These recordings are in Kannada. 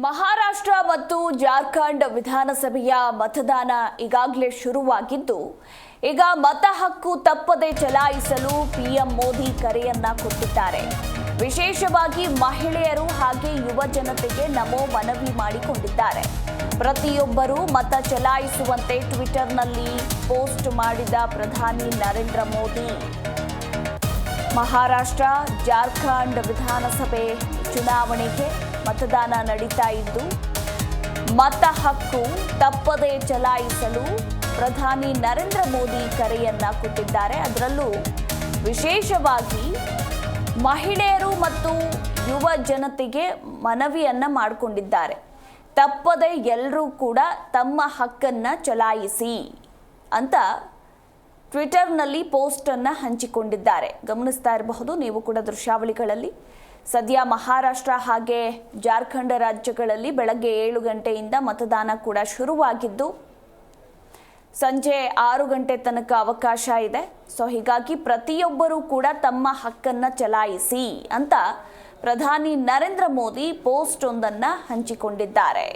ಮಹಾರಾಷ್ಟ್ರ ಮತ್ತು ಜಾರ್ಖಂಡ್ ವಿಧಾನಸಭೆಯ ಮತದಾನ ಈಗಾಗಲೇ ಶುರುವಾಗಿದ್ದು ಈಗ ಮತ ಹಕ್ಕು ತಪ್ಪದೆ ಚಲಾಯಿಸಲು ಪಿಎಂ ಮೋದಿ ಕರೆಯನ್ನ ಕೊಟ್ಟಿದ್ದಾರೆ. ವಿಶೇಷವಾಗಿ ಮಹಿಳೆಯರು ಹಾಗೆ ಯುವ ಜನತೆಗೆ ನಮೋ ಮನವಿ ಮಾಡಿಕೊಂಡಿದ್ದಾರೆ. ಪ್ರತಿಯೊಬ್ಬರೂ ಮತ ಚಲಾಯಿಸುವಂತೆ ಟ್ವಿಟರ್ನಲ್ಲಿ ಪೋಸ್ಟ್ ಮಾಡಿದ ಪ್ರಧಾನಿ ನರೇಂದ್ರ ಮೋದಿ. ಮಹಾರಾಷ್ಟ್ರ ಜಾರ್ಖಂಡ್ ವಿಧಾನಸಭೆ ಚುನಾವಣೆಗೆ ಮತದಾನ ನಡೀತಾ ಇದ್ದು ಮತ ಹಕ್ಕು ತಪ್ಪದೆ ಚಲಾಯಿಸಲು ಪ್ರಧಾನಿ ನರೇಂದ್ರ ಮೋದಿ ಕರೆಯನ್ನ ಕೊಟ್ಟಿದ್ದಾರೆ. ಅದರಲ್ಲೂ ವಿಶೇಷವಾಗಿ ಮಹಿಳೆಯರು ಮತ್ತು ಯುವ ಜನತೆಗೆ ಮನವಿಯನ್ನ ಮಾಡಿಕೊಂಡಿದ್ದಾರೆ. ತಪ್ಪದೆ ಎಲ್ಲರೂ ಕೂಡ ತಮ್ಮ ಹಕ್ಕನ್ನ ಚಲಾಯಿಸಿ ಅಂತ ಟ್ವಿಟರ್ನಲ್ಲಿ ಪೋಸ್ಟ್ ಅನ್ನ ಹಂಚಿಕೊಂಡಿದ್ದಾರೆ. ಗಮನಿಸ್ತಾ ಇರಬಹುದು ನೀವು ಕೂಡ ದೃಶ್ಯಾವಳಿಗಳಲ್ಲಿ. ಸದ್ಯ ಮಹಾರಾಷ್ಟ್ರ ಹಾಗೆ ಜಾರ್ಖಂಡ್ ರಾಜ್ಯಗಳಲ್ಲಿ ಬೆಳಗ್ಗೆ 7 ಗಂಟೆಯಿಂದ ಮತದಾನ ಕೂಡ ಶುರುವಾಗಿದ್ದು ಸಂಜೆ 6 ಗಂಟೆ ತನಕ ಅವಕಾಶ ಇದೆ. ಹೀಗಾಗಿ ಪ್ರತಿಯೊಬ್ಬರೂ ಕೂಡ ತಮ್ಮ ಹಕ್ಕನ್ನ ಚಲಾಯಿಸಿ ಅಂತ ಪ್ರಧಾನಿ ನರೇಂದ್ರ ಮೋದಿ ಪೋಸ್ಟ್ ಒಂದನ್ನ ಹಂಚಿಕೊಂಡಿದ್ದಾರೆ.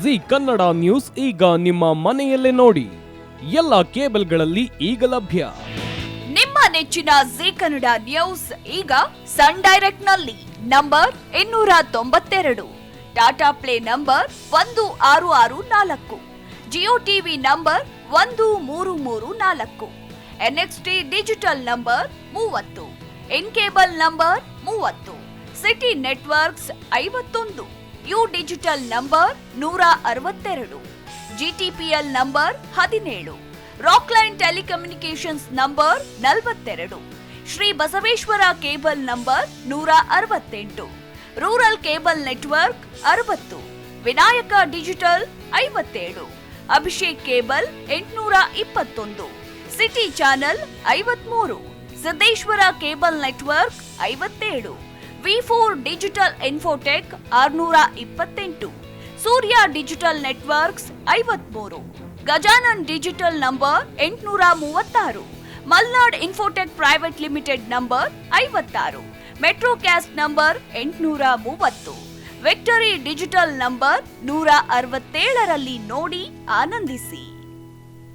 ಜಿ ಕನ್ನಡ ನ್ಯೂಸ್ ಈಗ ನಿಮ್ಮ ಮನೆಯಲ್ಲೇ ನೋಡಿ. ಎಲ್ಲ ಕೇಬಲ್ಗಳಲ್ಲಿ ಈಗ ಲಭ್ಯ. ನಿಮ್ಮ ನೆಚ್ಚಿನ ಜಿ ಕನ್ನಡ ನ್ಯೂಸ್ ಈಗ ಸನ್ ಡೈರೆಕ್ಟ್ ನಲ್ಲಿ number 292, Tata play number 1664, Jio TV number 1334, NXT digital number 30, in cable number 30, city networks 51, U digital number 162, GTPL number 17, Rockline telecommunications number 42, Shri Basaveshwara cable number 168, rural cable network 60, Vinayaka digital 57, Abhishek cable 821, city channel 53, Siddeshwara cable network 57, ವಿ4 digital infotech 628, Surya digital networks 53, Gajanan digital number 836, Malnad infotech private limited number 56, metrocast number 830, victory digital number 167ರಲ್ಲಿ ನೋಡಿ ಆನಂದಿಸಿ.